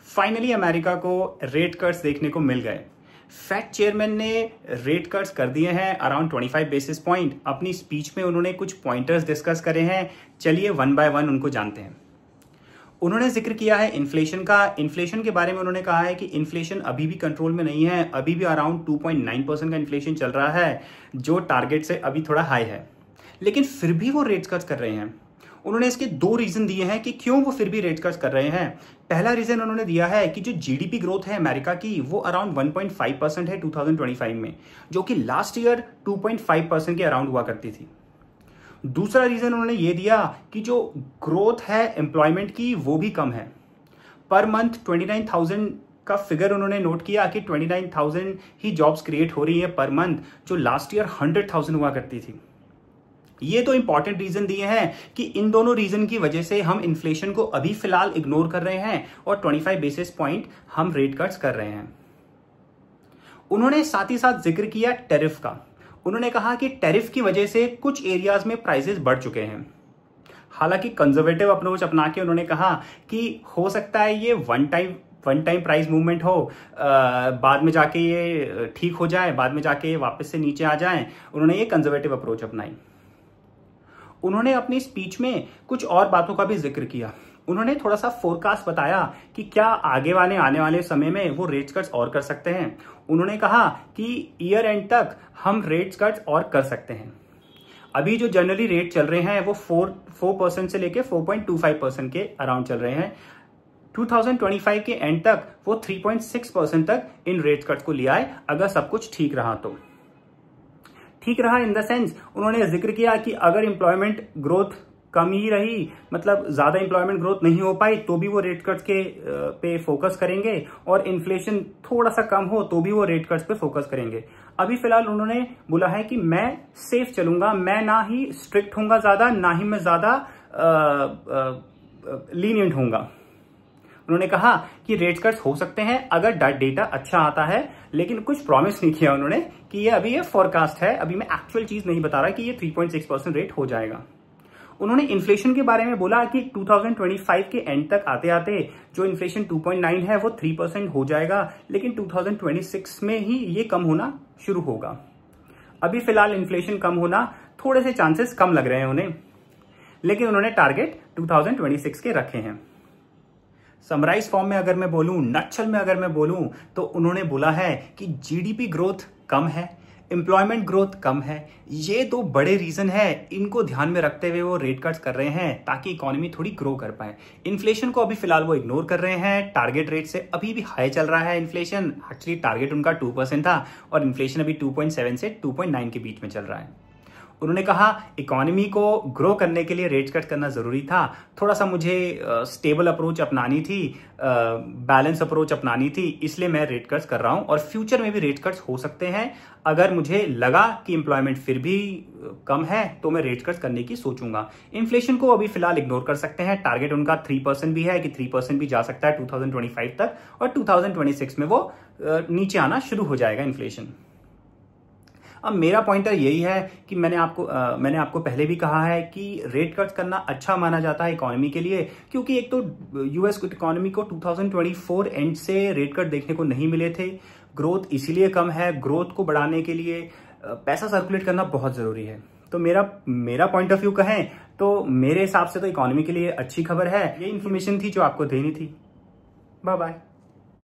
Finally America को rate cuts देखने को मिल गए। फेड चेयरमैन ने रेट कट्स कर दिए हैं अराउंड 25 बेसिस पॉइंट। अपनी स्पीच में उन्होंने कुछ पॉइंटर्स डिस्कस करे हैं। चलिए वन बाय वन उनको जानते हैं। उन्होंने जिक्र किया है इन्फ्लेशन का। इन्फ्लेशन के बारे में उन्होंने कहा है कि इन्फ्लेशन अभी भी कंट्रोल में नहीं है, अभी भी अराउंड 2.9% का इन्फ्लेशन चल रहा है, जो टारगेट से अभी थोड़ा हाई है, लेकिन फिर भी वो रेट कट्स कर रहे हैं। उन्होंने इसके दो रीजन दिए हैं कि क्यों वो फिर भी रेट कट्स कर रहे हैं। पहला रीजन उन्होंने दिया है कि जो जीडीपी ग्रोथ है अमेरिका की वो अराउंड 1.5% है 2025 में, जो कि लास्ट ईयर 2.5% के अराउंड हुआ करती थी। दूसरा रीजन उन्होंने ये दिया कि जो ग्रोथ है एम्प्लॉयमेंट की वो भी कम है। पर मंथ 29,000 का फिगर उन्होंने नोट किया कि 29,000 ही जॉब्स क्रिएट हो रही है पर मंथ, जो लास्ट ईयर 100,000 हुआ करती थी। ये तो इंपॉर्टेंट रीजन दिए हैं कि इन दोनों रीजन की वजह से हम इन्फ्लेशन को अभी फिलहाल इग्नोर कर रहे हैं और 25 बेसिस पॉइंट हम रेट कट्स कर रहे हैं। उन्होंने साथ ही साथ जिक्र किया टैरिफ का। उन्होंने कहा कि टैरिफ की वजह से कुछ एरियाज में प्राइसेस बढ़ चुके हैं। हालांकि कंजर्वेटिव अप्रोच अपना के उन्होंने कहा कि हो सकता है ये वन टाइम प्राइस मूवमेंट हो, बाद में जाके ये ठीक हो जाए, बाद में जाके वापस से नीचे आ जाए। उन्होंने ये कंजर्वेटिव अप्रोच अपनाई। उन्होंने अपनी स्पीच में कुछ और बातों का भी जिक्र किया। उन्होंने थोड़ा सा फोरकास्ट बताया कि क्या आने वाले समय में वो रेट कट्स और कर सकते हैं। उन्होंने कहा कि ईयर एंड तक हम रेट कट्स और कर सकते हैं। अभी जो जनरली रेट चल रहे हैं वो 4% से लेके 4.25% के अराउंड चल रहे हैं। 2025 के एंड तक वो 3.6% तक इन रेट कट्स को ले आए, अगर सब कुछ ठीक रहा तो। ठीक रहा इन द सेंस उन्होंने जिक्र किया कि अगर एम्प्लॉयमेंट ग्रोथ कम ही रही, मतलब ज्यादा एम्प्लॉयमेंट ग्रोथ नहीं हो पाई, तो भी वो रेट कट्स के पे फोकस करेंगे, और इन्फ्लेशन थोड़ा सा कम हो तो भी वो रेट कट्स पे फोकस करेंगे। अभी फिलहाल उन्होंने बोला है कि मैं सेफ चलूंगा, मैं ना ही स्ट्रिक्ट होऊंगा ज्यादा, ना ही मैं ज्यादा लीनियंट होऊंगा। उन्होंने कहा कि रेट कट्स हो सकते हैं अगर डेटा अच्छा आता है, लेकिन कुछ प्रॉमिस नहीं किया उन्होंने कि ये फोरकास्ट है, अभी मैं एक्चुअल चीज नहीं बता रहा कि ये 3.6% रेट हो जाएगा। उन्होंने इन्फ्लेशन के बारे में बोला कि 2025 के एंड तक आते आते जो इन्फ्लेशन 2.9 है वो 3% हो जाएगा, लेकिन 2026 में ही ये कम होना शुरू होगा। अभी फिलहाल इन्फ्लेशन कम होना थोड़े से चांसेस कम लग रहे हैं उन्हें, लेकिन उन्होंने टारगेट 2026 के रखे हैं। समराइज फॉर्म में अगर मैं बोलूं, नटशल में अगर मैं बोलूं, तो उन्होंने बोला है कि जीडीपी ग्रोथ कम है, एम्प्लॉयमेंट ग्रोथ कम है। ये दो बड़े रीजन है, इनको ध्यान में रखते हुए वो रेट कट्स कर रहे हैं ताकि इकोनॉमी थोड़ी ग्रो कर पाए। इन्फ्लेशन को अभी फिलहाल वो इग्नोर कर रहे हैं। टारगेट रेट से अभी भी हाई चल रहा है इन्फ्लेशन। एक्चुअली टारगेट उनका 2% था और इन्फ्लेशन अभी 2.7 से 2.9 के बीच में चल रहा है। उन्होंने कहा इकोनॉमी को ग्रो करने के लिए रेट कट करना जरूरी था, थोड़ा सा मुझे स्टेबल अप्रोच अपनानी थी, बैलेंस अप्रोच अपनानी थी, इसलिए मैं रेट कट्स कर रहा हूं और फ्यूचर में भी रेट कट्स हो सकते हैं। अगर मुझे लगा कि एम्प्लॉयमेंट फिर भी कम है तो मैं रेट कट्स करने की सोचूंगा। इन्फ्लेशन को अभी फिलहाल इग्नोर कर सकते हैं। टारगेट उनका 3% भी है कि 3% भी जा सकता है 2025 तक, और 2026 में वो नीचे आना शुरू हो जाएगा इन्फ्लेशन। अब मेरा पॉइंटर यही है कि मैंने आपको पहले भी कहा है कि रेट कट्स करना अच्छा माना जाता है इकोनॉमी के लिए, क्योंकि एक तो यूएस इकोनॉमी को 2024 एंड से रेट कट देखने को नहीं मिले थे। ग्रोथ इसीलिए कम है। ग्रोथ को बढ़ाने के लिए पैसा सर्कुलेट करना बहुत जरूरी है। तो मेरा पॉइंट ऑफ व्यू कहें तो मेरे हिसाब से तो इकोनॉमी के लिए अच्छी खबर है। ये इन्फॉर्मेशन थी जो आपको देनी थी। Bye bye.